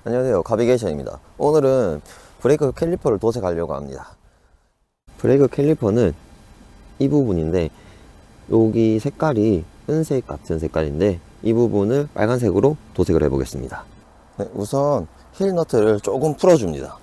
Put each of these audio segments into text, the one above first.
안녕하세요, 가비게이션입니다. 오늘은 브레이크 캘리퍼를 도색하려고 합니다. 브레이크 캘리퍼는 이 부분인데, 여기 색깔이 은색 같은 색깔인데 이 부분을 빨간색으로 도색을 해 보겠습니다. 네, 우선 힐 너트를 조금 풀어줍니다.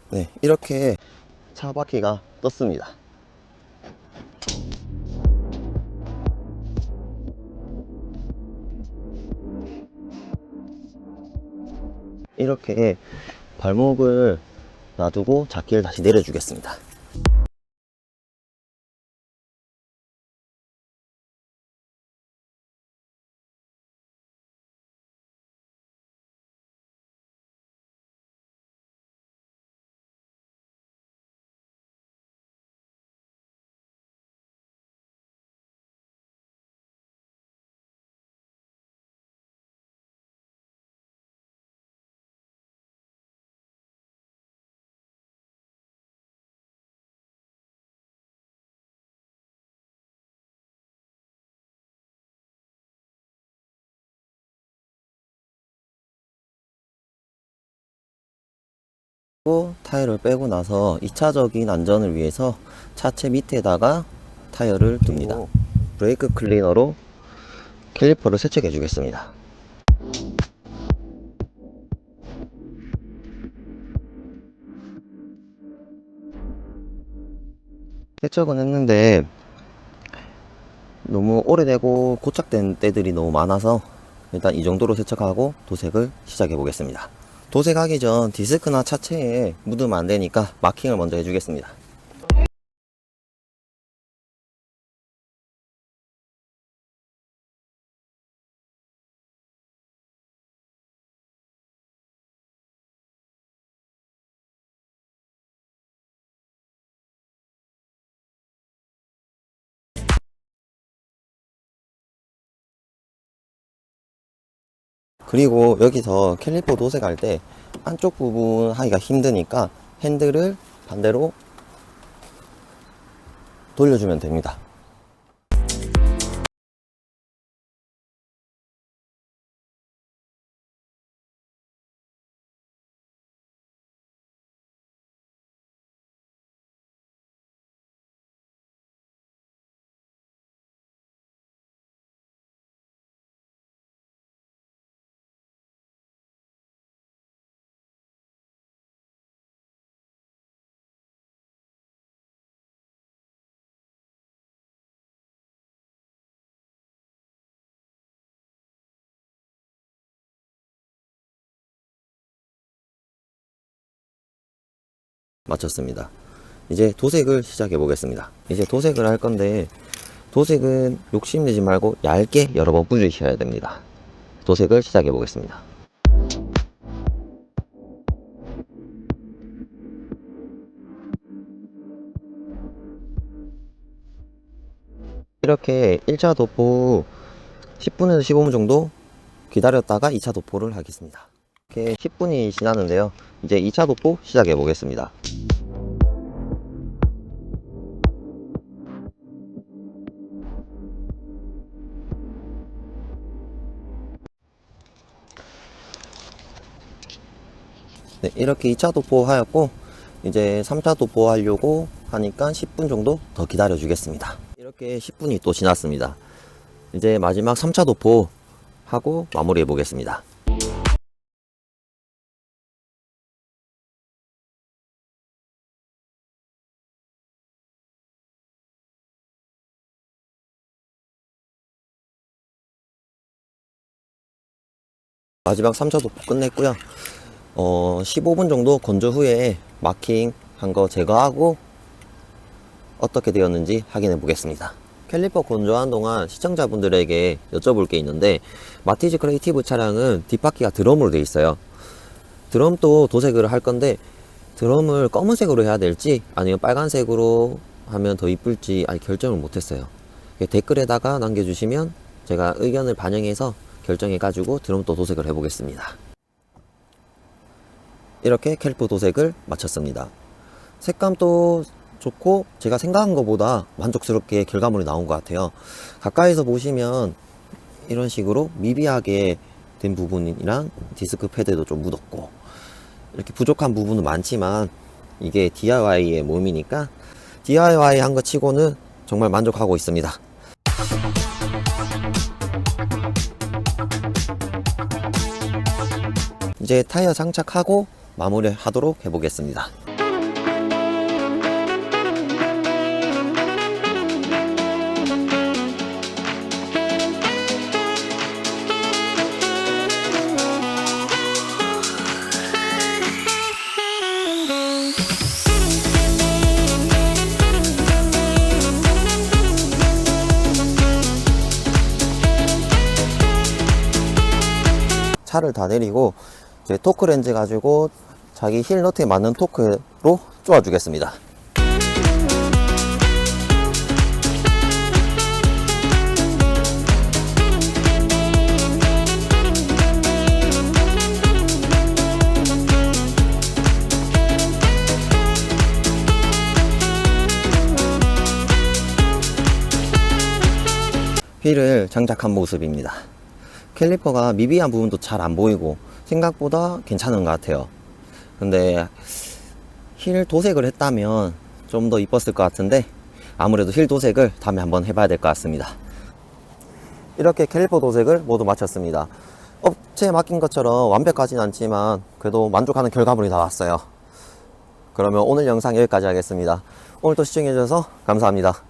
네, 이렇게 차 바퀴가 떴습니다. 이렇게 발목을 놔두고 잡기를 다시 내려주겠습니다. 타이어를 빼고 나서 2차적인 안전을 위해서 차체 밑에다가 타이어를 둡니다. 브레이크 클리너로 캘리퍼를 세척해 주겠습니다. 세척은 했는데 너무 오래되고 고착된 때들이 너무 많아서 일단 이 정도로 세척하고 도색을 시작해 보겠습니다. 도색하기 전 디스크나 차체에 묻으면 안 되니까 마킹을 먼저 해주겠습니다. 그리고 여기서 캘리퍼 도색할 때 안쪽 부분 하기가 힘드니까 핸들을 반대로 돌려주면 됩니다. 마쳤습니다. 이제 도색을 시작해 보겠습니다. 이제 도색을 할 건데 도색은 욕심내지 말고 얇게 여러 번 뿌리셔야 됩니다. 도색을 시작해 보겠습니다. 이렇게 1차 도포 10분에서 15분 정도 기다렸다가 2차 도포를 하겠습니다. 이렇게 10분이 지났는데요. 이제 2차 도포 시작해 보겠습니다. 네, 이렇게 2차 도포 하였고 이제 3차 도포 하려고 하니까 10분 정도 더 기다려 주겠습니다. 이렇게 10분이 또 지났습니다. 이제 마지막 3차 도포 하고 마무리해 보겠습니다. 마지막 3차 도포 끝냈고요. 15분 정도 건조 후에 마킹 한 거 제거하고 어떻게 되었는지 확인해 보겠습니다. 캘리퍼 건조하는 동안 시청자분들에게 여쭤볼 게 있는데, 마티즈 크리에이티브 차량은 뒷바퀴가 드럼으로 되어 있어요. 드럼도 도색을 할 건데 드럼을 검은색으로 해야 될지 아니면 빨간색으로 하면 더 이쁠지 아직 결정을 못했어요. 댓글에다가 남겨주시면 제가 의견을 반영해서 결정해 가지고 드럼도 도색을 해 보겠습니다. 이렇게 캘리퍼 도색을 마쳤습니다. 색감도 좋고 제가 생각한 것보다 만족스럽게 결과물이 나온 것 같아요. 가까이서 보시면 이런 식으로 미비하게 된 부분이랑 디스크 패드도 좀 묻었고, 이렇게 부족한 부분은 많지만 이게 DIY의 몸이니까 DIY 한 거 치고는 정말 만족하고 있습니다. 이제 타이어 장착하고 마무리 하도록 해보겠습니다. 차를 다 내리고 이제 토크 렌즈 가지고 자기 힐 너트에 맞는 토크로 쪼아 주겠습니다. 휠을 장착한 모습입니다. 캘리퍼가 미비한 부분도 잘 안 보이고 생각보다 괜찮은 것 같아요. 근데 힐 도색을 했다면 좀 더 이뻤을 것 같은데, 아무래도 힐 도색을 다음에 한번 해봐야 될 것 같습니다. 이렇게 캘리퍼 도색을 모두 마쳤습니다. 업체에 맡긴 것처럼 완벽하진 않지만 그래도 만족하는 결과물이 나왔어요. 그러면 오늘 영상 여기까지 하겠습니다. 오늘도 시청해주셔서 감사합니다.